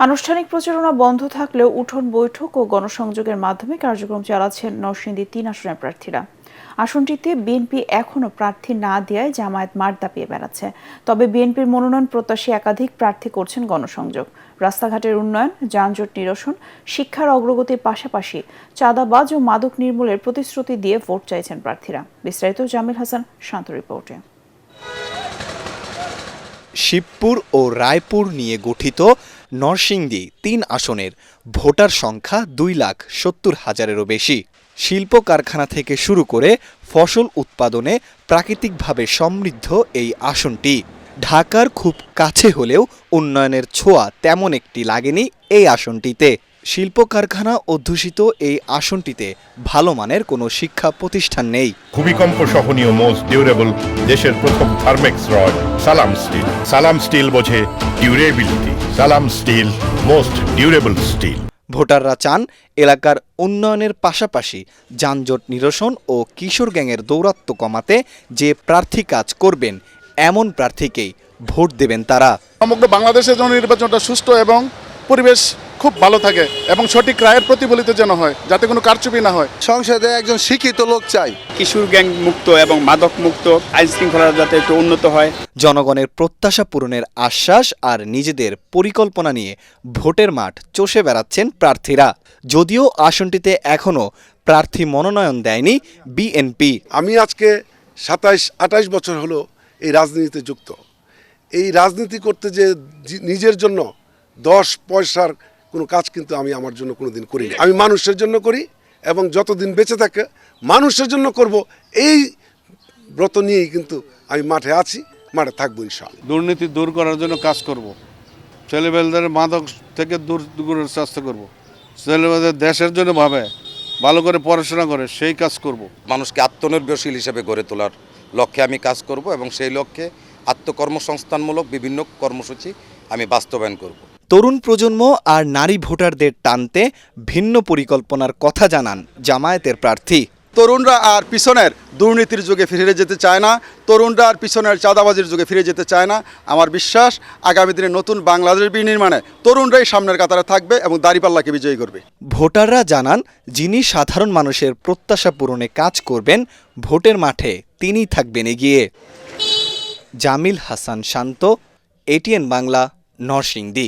আনুষ্ঠানিক প্রচারণা বন্ধ থাকলেও উঠোন বৈঠক ও গণসংযোগের মাধ্যমে কার্যক্রম চালাচ্ছেন নরসিংদী ৩ আসনের প্রার্থীরা। আসনটিতে বিএনপি এখনও প্রার্থী না দেওয়ায় জামায়াত মাঠ দাপিয়ে বেড়াচ্ছে। তবে বিএনপির মনোনয়ন প্রত্যাশী একাধিক প্রার্থী করছেন গণসংযোগ। রাস্তাঘাটের উন্নয়ন, যানজট নিরসন, শিক্ষার অগ্রগতির পাশাপাশি চাঁদাবাজ ও মাদক নির্মূলের প্রতিশ্রুতি দিয়ে ভোট চাইছেন প্রার্থীরা। বিস্তারিত জামিল হাসান শান্ত রিপোর্টে। শিবপুর ও রায়পুর নিয়ে গঠিত নরসিংদী ৩ আসনের ভোটার সংখ্যা ২,৭০,০০০-এরও বেশি। শিল্প কারখানা থেকে শুরু করে ফসল উৎপাদনে প্রাকৃতিকভাবে সমৃদ্ধ এই আসনটি ঢাকার খুব কাছে হলেও উন্নয়নের ছোঁয়া তেমন একটি লাগেনি এই আসনটিতে। শিল্প কারখানা অধ্যুষিত এই আসনটিতে ভালো মানের কোনো শিক্ষা প্রতিষ্ঠান নেই। ভূমিকম্প সহনীয় মোস্ট ডিউরেবল দেশের প্রথম থার্মেক্স রড সালাম স্টিল। সালাম স্টিল বোঝে ডিউরেবিলিটি। সালাম স্টিল মোস্ট ডিউরেবল স্টিল। ভোটাররা চান এলাকার উন্নয়নের পাশাপাশি যানজট নিরসন ও কিশোর গ্যাংয়ের দৌরাত্ম্য কমাতে যে প্রার্থী কাজ করবেন এমন প্রার্থীকেই ভোট দেবেন তারা। সমগ্র বাংলাদেশের জন্য নির্বাচনটা সুষ্ঠু এবং পরিবেশ খুব ভালো থাকে এবং সঠিক রায়ের প্রতিফলিত যেন হয়, যাতে কোনো কারচুপি না হয়। সংসদে একজন শিক্ষিত লোক চাই, কিশোর গ্যাং মুক্ত এবং মাদক মুক্ত, আইন শৃঙ্খলা যাতে একটু উন্নত হয়। জনগণের প্রত্যাশা পূরণের আশ্বাস আর নিজেদের পরিকল্পনা নিয়ে ভোটের মাঠ চষে বেড়াচ্ছেন প্রার্থীরা। যদিও আসনটিতে এখনও প্রার্থী মনোনয়ন দেয়নি বিএনপি। আমি আজকে ২৭-২৮ বছর হলো এই রাজনীতিতে যুক্ত। এই রাজনীতি করতে যে নিজের জন্য 10 পয়সার কোনো কাজ কিন্তু আমি আমার জন্য কোনোদিন করিনি। আমি মানুষের জন্য করি এবং যতদিন বেঁচে থাকে মানুষের জন্য করব, এই ব্রত নিয়েই কিন্তু আমি মাঠে আছি, মাঠে থাকবো ইনশাআল্লাহ। দুর্নীতি দূর করার জন্য কাজ করব, ছেলেমেয়েদের মাদক থেকে দূরের চেষ্টা করব, ছেলেমেয়েদের দেশের জন্য ভাবে ভালো করে পড়াশোনা করে সেই কাজ করব। মানুষকে আত্মনির্ভরশীল হিসেবে গড়ে তোলার লক্ষ্যে আমি কাজ করব এবং সেই লক্ষ্যে আত্মকর্মসংস্থানমূলক বিভিন্ন কর্মসূচি আমি বাস্তবায়ন করব। তরুণ প্রজন্ম আর নারী ভোটারদের টানতে ভিন্ন পরিকল্পনার কথা জানান জামায়াতের প্রার্থী। তরুণরা আর পিছনের দুর্নীতির যুগে ফিরে যেতে চায় না, তরুণরা আর পিছনের চাঁদাবাজির যুগে ফিরে যেতে চায় না। আমার বিশ্বাস আগামী দিনে নতুন বাংলাদেশ বিনির্মাণে তরুণরাই সামনের কাতারে থাকবে এবং দাঁড়িপাল্লাকে বিজয়ী করবে। ভোটাররা জানান যিনি সাধারণ মানুষের প্রত্যাশা পূরণে কাজ করবেন ভোটের মাঠে তিনিই থাকবেন এগিয়ে। জামিল হাসান শান্ত, এটিএন বাংলা, নরসিংদী।